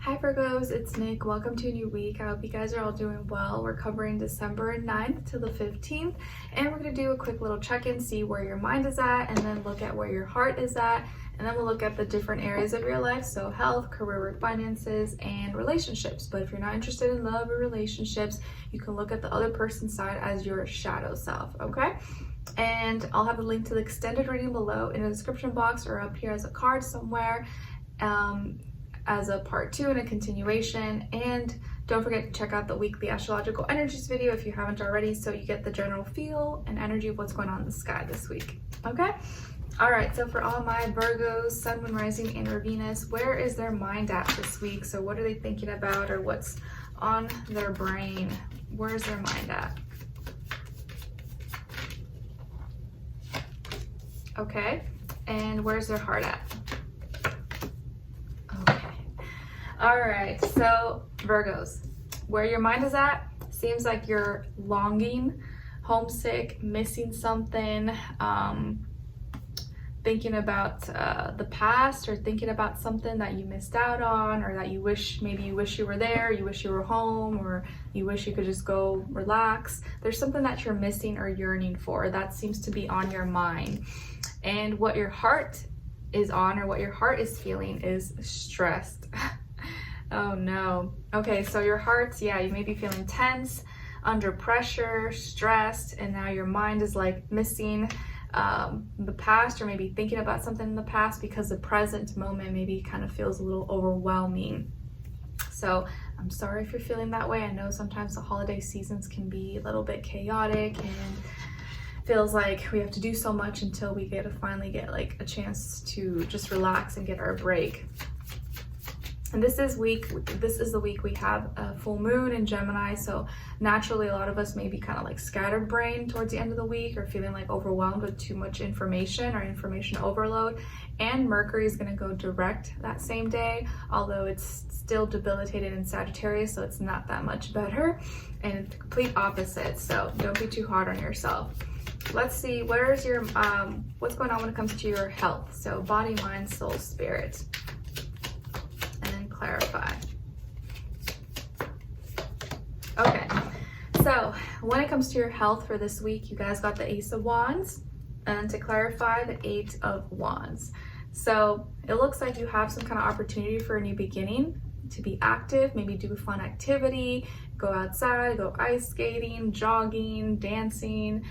Hi Virgos, it's Nick. Welcome to a new week. I hope you guys are all doing well. We're covering December 9th to the 15th, and we're going to do a quick little check-in, see where your mind is at, and then look at where your heart is at, and then we'll look at the different areas of your life, so health, career, work, finances, and relationships. But if you're not interested in love or relationships, you can look at the other person's side as your shadow self, okay? And I'll have a link to the extended reading below in the description box or up here as a card somewhere. As a part 2 and a continuation. And don't forget to check out the weekly astrological energies video if you haven't already, so you get the general feel and energy of what's going on in the sky this week. Okay, all right, so for all my Virgos, sun, moon, rising, and or Venus, where is their mind at this week? So what are they thinking about, or what's on their brain? Where's their mind at? Okay, and where's their heart at? All right, so Virgos, where your mind is at, seems like you're longing, homesick, missing something, thinking about the past, or thinking about something that you missed out on, or that you wish, maybe you wish you were there, you wish you were home, or you wish you could just go relax. There's something that you're missing or yearning for that seems to be on your mind. And what your heart is on, or what your heart is feeling, is stressed. Oh no. Okay, so your heart, yeah, you may be feeling tense, under pressure, stressed, and now your mind is like missing the past, or maybe thinking about something in the past because the present moment maybe kind of feels a little overwhelming. So I'm sorry if you're feeling that way. I know sometimes the holiday seasons can be a little bit chaotic and feels like we have to do so much until we get to finally get like a chance to just relax and get our break. And this is the week we have a full moon in Gemini, so naturally a lot of us may be kind of like scattered brain towards the end of the week, or feeling like overwhelmed with too much information or information overload. And Mercury is going to go direct that same day, although it's still debilitated in Sagittarius, so it's not that much better, and the complete opposite, so don't be too hard on yourself. Let's see, where's your what's going on when it comes to your health? So body, mind, soul, spirit. Clarify. Okay, so when it comes to your health for this week, you guys got the Ace of Wands, and to clarify, the Eight of Wands. So it looks like you have some kind of opportunity for a new beginning, to be active, maybe do a fun activity, go outside, go ice skating, jogging, dancing.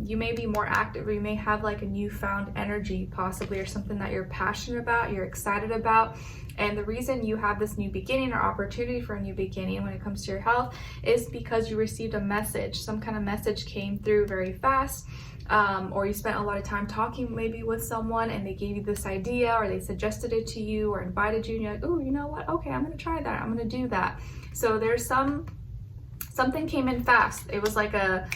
You may be more active, or you may have like a newfound energy possibly, or something that you're passionate about, you're excited about. And the reason you have this new beginning or opportunity for a new beginning when it comes to your health is because you received a message. Some kind of message came through very fast, or you spent a lot of time talking maybe with someone and they gave you this idea, or they suggested it to you or invited you, and you're like, oh, you know what? Okay, I'm gonna try that. I'm gonna do that. So there's something came in fast. It was like a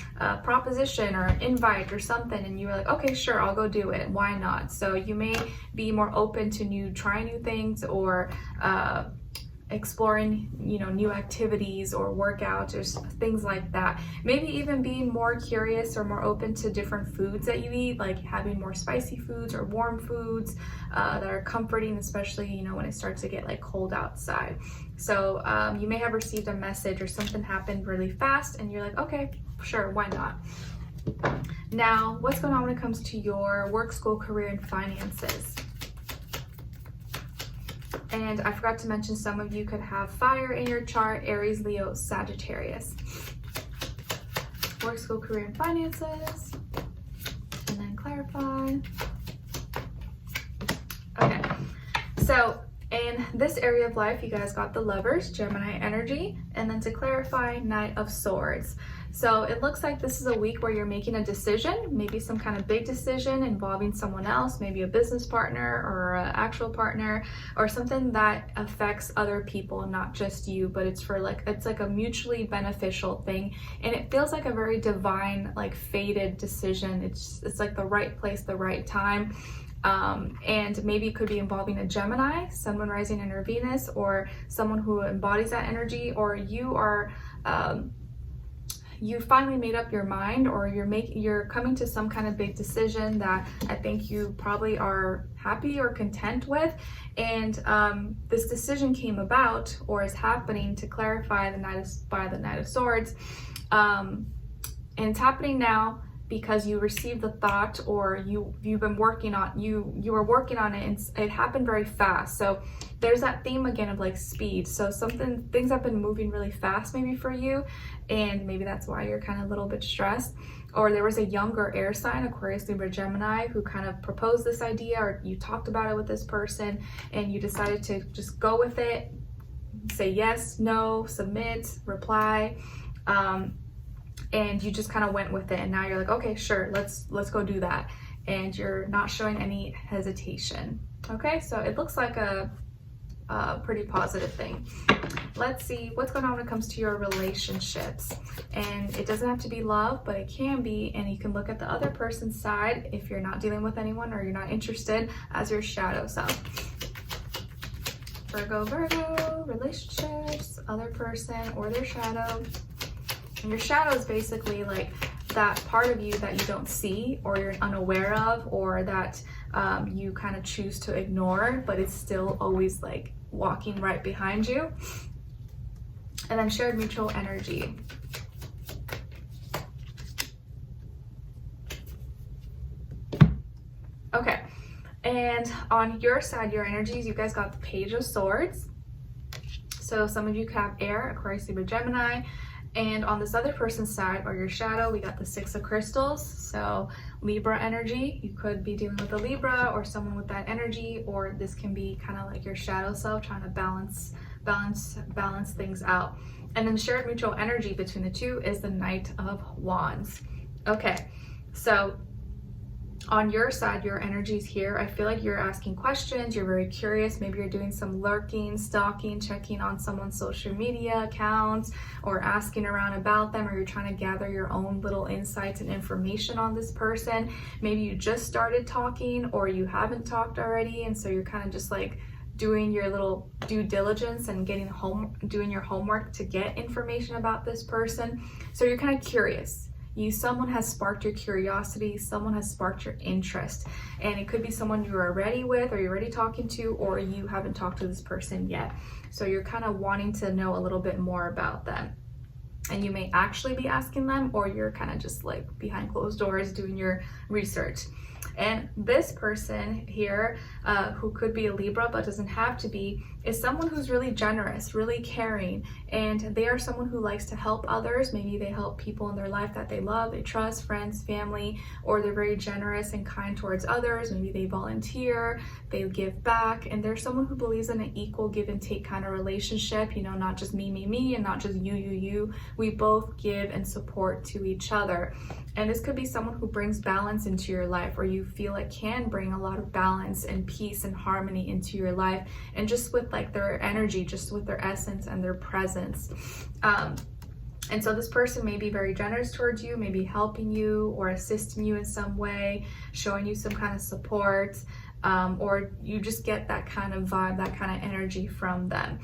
proposition or an invite or something, and you were like, okay, sure, I'll go do it. Why not? So you may be more open to trying new things, or exploring, new activities or workouts or things like that. Maybe even being more curious or more open to different foods that you eat, like having more spicy foods or warm foods that are comforting, especially, when it starts to get like cold outside. So you may have received a message, or something happened really fast and you're like, okay, sure, why not? Now, what's going on when it comes to your work, school, career, and finances? And I forgot to mention, some of you could have fire in your chart: Aries, Leo, Sagittarius. Work, school, career, and finances. And then clarify. Okay, so in this area of life, you guys got the Lovers, Gemini energy, and then to clarify, Knight of Swords. So it looks like this is a week where you're making a decision, maybe some kind of big decision involving someone else, maybe a business partner or an actual partner, or something that affects other people, not just you, but it's like a mutually beneficial thing. And it feels like a very divine, like fated decision. It's like the right place, the right time. And maybe it could be involving a Gemini, sun, moon, rising, and or Venus, or someone who embodies that energy, or you you finally made up your mind, or you're coming to some kind of big decision that I think you probably are happy or content with. And this decision came about, or is happening, to clarify the Knight of Swords. And it's happening now because you received the thought, or you've been working on, you were working on it, and it happened very fast. So there's that theme again of like speed. So things have been moving really fast maybe for you, and maybe that's why you're kind of a little bit stressed. Or there was a younger air sign, Aquarius, Libra, Gemini, who kind of proposed this idea, or you talked about it with this person and you decided to just go with it, say yes, no, submit, reply. And you just kind of went with it, and now you're like, okay, sure, let's go do that, and you're not showing any hesitation. Okay, so it looks like a pretty positive thing. Let's see what's going on when it comes to your relationships. And it doesn't have to be love, but it can be, and you can look at the other person's side if you're not dealing with anyone or you're not interested, as your shadow self. Virgo, relationships, other person or their shadow. And your shadow is basically like that part of you that you don't see, or you're unaware of, or that you kind of choose to ignore, but it's still always like walking right behind you. And then shared mutual energy. Okay, and on your side, your energies, you guys got the Page of Swords. So some of you could have air, Aquarius, Libra, Gemini. And on this other person's side, or your shadow, we got the Six of Crystals. So Libra energy, you could be dealing with a Libra or someone with that energy, or this can be kind of like your shadow self trying to balance things out. And then shared mutual energy between the two is the Knight of Wands. Okay, so on your side, your energies here, I feel like you're asking questions, you're very curious, maybe you're doing some lurking, stalking, checking on someone's social media accounts, or asking around about them, or you're trying to gather your own little insights and information on this person. Maybe you just started talking, or you haven't talked already, and so you're kind of just like doing your little due diligence and doing your homework to get information about this person. So you're kind of curious. Someone has sparked your curiosity, someone has sparked your interest, and it could be someone you're already with, or you're already talking to, or you haven't talked to this person yet. So you're kind of wanting to know a little bit more about them, and you may actually be asking them, or you're kind of just like behind closed doors doing your research. And this person here, who could be a Libra but doesn't have to be, is someone who's really generous, really caring, and they are someone who likes to help others. Maybe they help people in their life that they love, they trust, friends, family, or they're very generous and kind towards others. Maybe they volunteer, they give back, and they're someone who believes in an equal give and take kind of relationship, you know, not just me, and not just you. We both give and support to each other. And this could be someone who brings balance into your life, or you feel it can bring a lot of balance and peace and harmony into your life, and just with like their energy, just with their essence and their presence. And so this person may be very generous towards you, maybe helping you or assisting you in some way, showing you some kind of support, or you just get that kind of vibe, that kind of energy from them.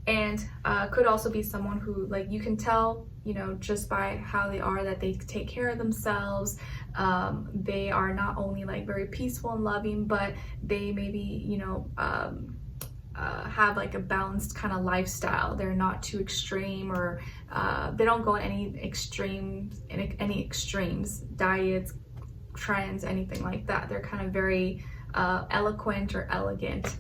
And could also be someone who, like, you can tell, you know, just by how they are, that they take care of themselves. They are not only like very peaceful and loving, but they maybe, you know, have like a balanced kind of lifestyle. They're not too extreme, or they don't go any extremes, diets, trends, anything like that. They're kind of very eloquent or elegant.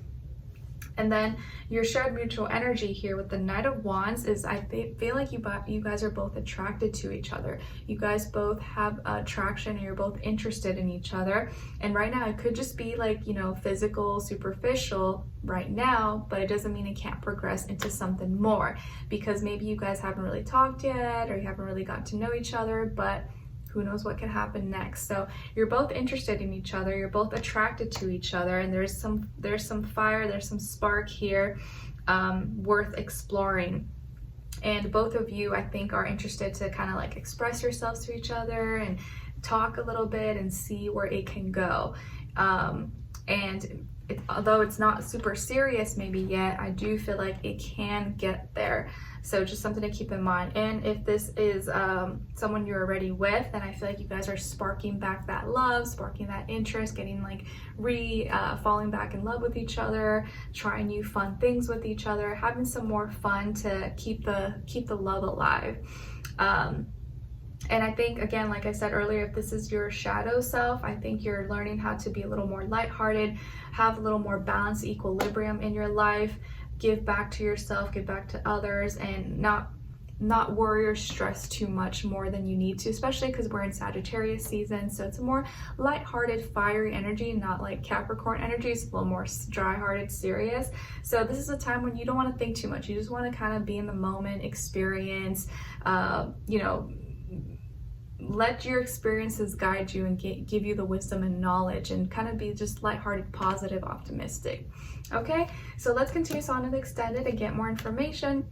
And then your shared mutual energy here with the Knight of Wands is, I feel like you guys are both attracted to each other. You guys both have attraction, and you're both interested in each other. And right now it could just be like, you know, physical, superficial right now, but it doesn't mean it can't progress into something more, because maybe you guys haven't really talked yet, or you haven't really got to know each other, but who knows what could happen next. So you're both interested in each other, you're both attracted to each other, and there's some fire, there's some spark here, worth exploring. And both of you, I think, are interested to kind of like express yourselves to each other and talk a little bit and see where it can go. And although it's not super serious maybe yet, I do feel like it can get there. So just something to keep in mind. And if this is someone you're already with, then I feel like you guys are sparking back that love, sparking that interest, getting like falling back in love with each other, trying new fun things with each other, having some more fun to keep the love alive. And I think, again, like I said earlier, if this is your shadow self, I think you're learning how to be a little more lighthearted, have a little more balance, equilibrium in your life, give back to yourself, give back to others, and not worry or stress too much more than you need to, especially because we're in Sagittarius season. So it's a more lighthearted, fiery energy, not like Capricorn energy. It's a little more dry-hearted, serious. So this is a time when you don't want to think too much. You just want to kind of be in the moment, experience, let your experiences guide you and give you the wisdom and knowledge, and kind of be just lighthearted, positive, optimistic. Okay, so let's continue on to the extended and get more information.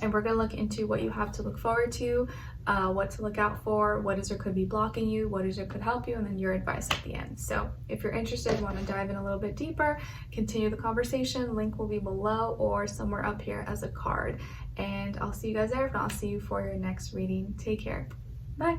And we're going to look into what you have to look forward to, what to look out for, what is or could be blocking you, what is or could help you, and then your advice at the end. So if you're interested, want to dive in a little bit deeper, continue the conversation, link will be below or somewhere up here as a card. And I'll see you guys there. If not, I'll see you for your next reading. Take care. Bye.